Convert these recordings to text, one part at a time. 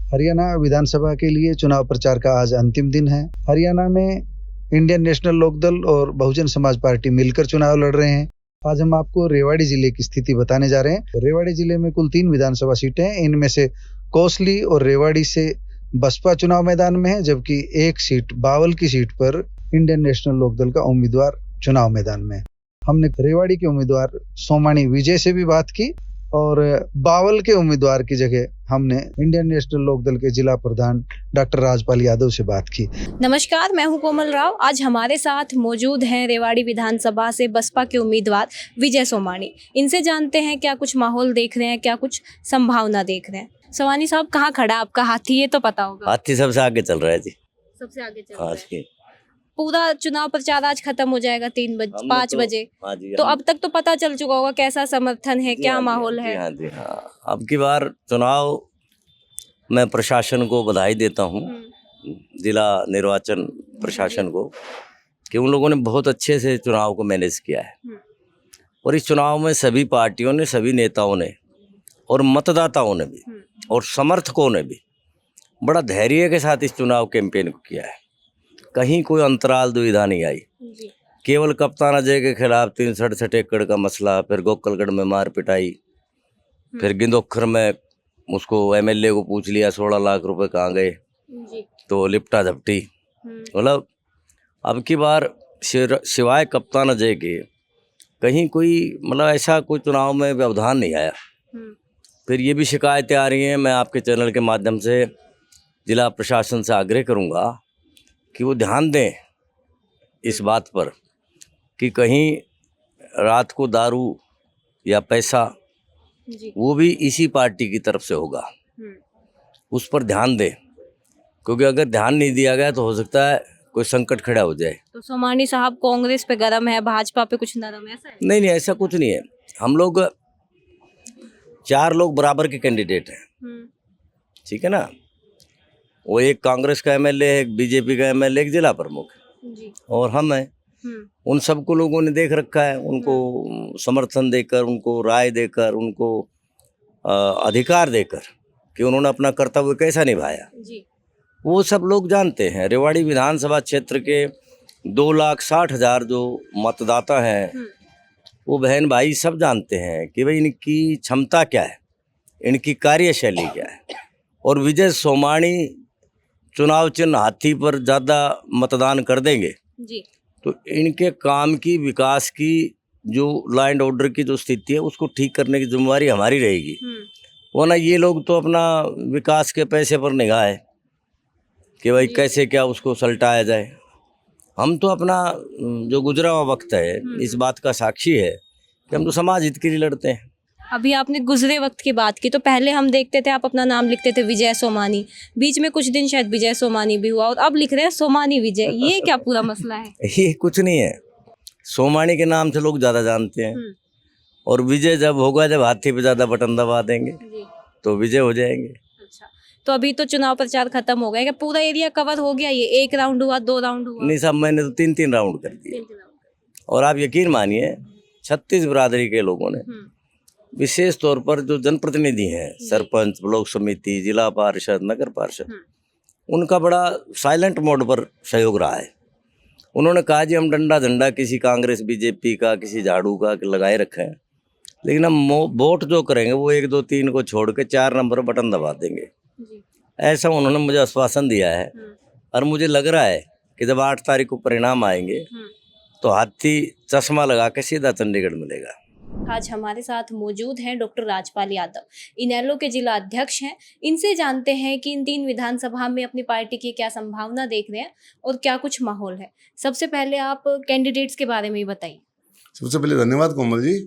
हरियाणा विधानसभा के लिए चुनाव प्रचार का आज अंतिम दिन है। हरियाणा में इंडियन नेशनल लोकदल और बहुजन समाज पार्टी मिलकर चुनाव लड़ रहे हैं। आज हम आपको रेवाड़ी जिले की स्थिति बताने जा रहे हैं। रेवाड़ी जिले में कुल 3 विधानसभा सीटें हैं। इनमें से कोसली और रेवाड़ी से बसपा चुनाव मैदान में है, जबकि एक सीट बावल की सीट पर इंडियन नेशनल लोकदल का उम्मीदवार चुनाव मैदान में है। हमने रेवाड़ी के उम्मीदवार सोमानी विजय से भी बात की और बावल के उम्मीदवार की जगह हमने इंडियन नेशनल लोकदल के जिला प्रधान डॉक्टर राजपाल यादव से बात की। नमस्कार, मैं हूं कोमल राव। आज हमारे साथ मौजूद हैं रेवाड़ी विधानसभा से बसपा के उम्मीदवार विजय सोमानी। इनसे जानते हैं क्या कुछ माहौल देख रहे हैं, क्या कुछ संभावना देख रहे हैं। सोमानी साहब, कहाँ खड़ा आपका हाथी, ये तो पता होगा। हाथी सबसे आगे चल रहा है जी, सबसे आगे चल रहा है। आज के पूरा चुनाव प्रचार आज खत्म हो जाएगा 5 बजे। हाँ जी, तो अब तक तो पता चल चुका होगा कैसा समर्थन है, क्या माहौल है। हाँ जी, हाँ। अब की बार चुनाव मैं प्रशासन को बधाई देता हूँ, जिला निर्वाचन प्रशासन को, कि उन लोगों ने बहुत अच्छे से चुनाव को मैनेज किया है। और इस चुनाव में सभी पार्टियों ने, सभी नेताओं ने और मतदाताओं ने भी और समर्थकों ने भी बड़ा धैर्य के साथ इस चुनाव कैंपेन को किया है। कहीं कोई अंतराल दुविधा नहीं आई। केवल कप्तान अजय के खिलाफ 367 एकड़ का मसला, फिर गोकलगढ़ में मार पिटाई, फिर गिंदोखर में उसको एमएलए को पूछ लिया 16 लाख रुपए कहाँ गए, तो लिपटा झपटी। मतलब अब की बार सिवाय कप्तान अजय के कहीं कोई मतलब ऐसा कोई चुनाव में व्यवधान नहीं आया। फिर ये भी शिकायतें आ रही हैं। मैं आपके चैनल के माध्यम से जिला प्रशासन से आग्रह करूँगा कि वो ध्यान दें इस बात पर कि कहीं रात को दारू या पैसा वो भी इसी पार्टी की तरफ से होगा, उस पर ध्यान दें, क्योंकि अगर ध्यान नहीं दिया गया तो हो सकता है कोई संकट खड़ा हो जाए। तो सोमानी साहब कांग्रेस पे गरम है, भाजपा पे कुछ नरम है, ऐसा है? नहीं, ऐसा कुछ नहीं है। हम लोग 4 लोग बराबर के कैंडिडेट हैं, ठीक है ना। वो एक कांग्रेस का एमएलए है, एक बीजेपी का एमएलए, एक जिला प्रमुख जी, और हम हैं। उन सबको लोगों ने देख रखा है, उनको समर्थन देकर, उनको राय देकर, उनको अधिकार देकर कि उन्होंने अपना कर्तव्य कैसा निभाया जी, वो सब लोग जानते हैं। रेवाड़ी विधानसभा क्षेत्र के 2,60,000 जो मतदाता हैं, वो बहन भाई सब जानते हैं कि भाई इनकी क्षमता क्या है, इनकी कार्यशैली क्या है। और विजय सोमानी चुनाव चिन्ह हाथी पर ज़्यादा मतदान कर देंगे जी, तो इनके काम की, विकास की, जो लॉ एंड ऑर्डर की जो स्थिति है उसको ठीक करने की जिम्मेवारी हमारी रहेगी। वरना ये लोग तो अपना विकास के पैसे पर निगाह है कि भाई कैसे क्या उसको सलटाया जाए। हम तो अपना जो गुजरा हुआ वक्त है इस बात का साक्षी है कि हम तो समाज हित के लिए लड़ते हैं। अभी आपने गुजरे वक्त की बात की, तो पहले हम देखते थे आप अपना नाम लिखते थे विजय सोमानी, बीच में कुछ दिन शायद विजय सोमानी भी हुआ और अब लिख रहे हैं सोमानी विजय। ये क्या पूरा मसला है? ये कुछ नहीं है, सोमानी के नाम से लोग ज़्यादा जानते हैं और विजय जब होगा, जब हाथी पे ज़्यादा बटन दबा देंगे तो विजय हो जाएंगे। अच्छा, तो अभी तो चुनाव प्रचार खत्म हो गया, क्या पूरा एरिया कवर हो गया? ये 1 राउंड हुआ, 2 राउंड हुआ? नहीं साहब, मैंने तो 3 राउंड कर दिए। और आप यकीन मानिए 36 बिरादरी के लोगों ने, विशेष तौर पर जो जनप्रतिनिधि हैं, सरपंच, ब्लॉक समिति, जिला पार्षद, नगर पार्षद, उनका बड़ा साइलेंट मोड पर सहयोग रहा है। उन्होंने कहा जी हम डंडा झंडा किसी कांग्रेस बीजेपी का, किसी झाड़ू का लगाए रखे हैं, लेकिन हम वोट जो करेंगे वो 1, 2, 3 को छोड़ के 4 नंबर बटन दबा देंगे। ऐसा उन्होंने मुझे आश्वासन दिया है। और मुझे लग रहा है कि जब 8 तारीख को परिणाम आएंगे तो हाथी चश्मा लगा के सीधा चंडीगढ़ मिलेगा। आज हमारे साथ मौजूद हैं डॉक्टर राजपाल यादव, इनेलो के जिला अध्यक्ष हैं। इनसे जानते हैं कि इन 3 विधानसभा में अपनी पार्टी की क्या संभावना देख रहे हैं और क्या कुछ माहौल है। सबसे पहले आप कैंडिडेट्स के बारे में ही बताइए। सबसे पहले धन्यवाद कोमल जी।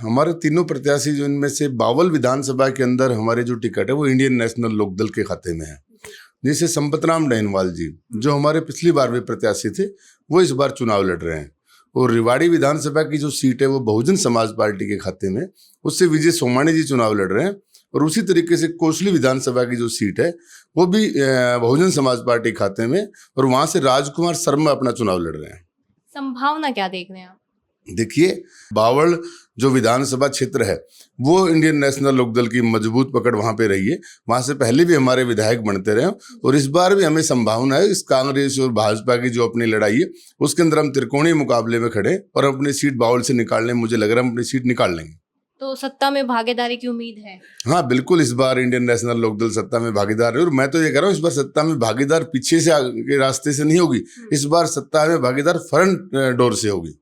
हमारे तीनों प्रत्याशी जो इनमें से बावल विधानसभा के अंदर हमारे जो टिकट है वो इंडियन नेशनल लोकदल के खाते में है, जैसे संपतराम डैनवाल जी जो हमारे पिछली बार भी प्रत्याशी थे वो इस बार चुनाव लड़ रहे हैं। और रेवाड़ी विधानसभा की जो सीट है वो बहुजन समाज पार्टी के खाते में, उससे विजय सोमानी जी चुनाव लड़ रहे हैं। और उसी तरीके से कोसली विधानसभा की जो सीट है वो भी बहुजन समाज पार्टी खाते में, और वहाँ से राजकुमार शर्मा अपना चुनाव लड़ रहे हैं। संभावना क्या देख रहे हैं आप? देखिए, बावल जो विधानसभा क्षेत्र है वो इंडियन नेशनल लोकदल की मजबूत पकड़ वहां पे रही है। वहां से पहले भी हमारे विधायक बनते रहे और इस बार भी हमें संभावना है इस कांग्रेस और भाजपा की जो अपनी लड़ाई है उसके अंदर हम त्रिकोणीय मुकाबले में खड़े और अपनी सीट बावल से निकालने, मुझे लग रहा है हम अपनी सीट निकाल लेंगे। तो सत्ता में भागीदारी की उम्मीद है? हाँ बिल्कुल, इस बार इंडियन नेशनल लोकदल सत्ता में भागीदार है और मैं तो ये कह रहा हूँ इस बार सत्ता में भागीदार पीछे से के रास्ते से नहीं होगी, इस बार सत्ता में भागीदार फ्रंट डोर से होगी।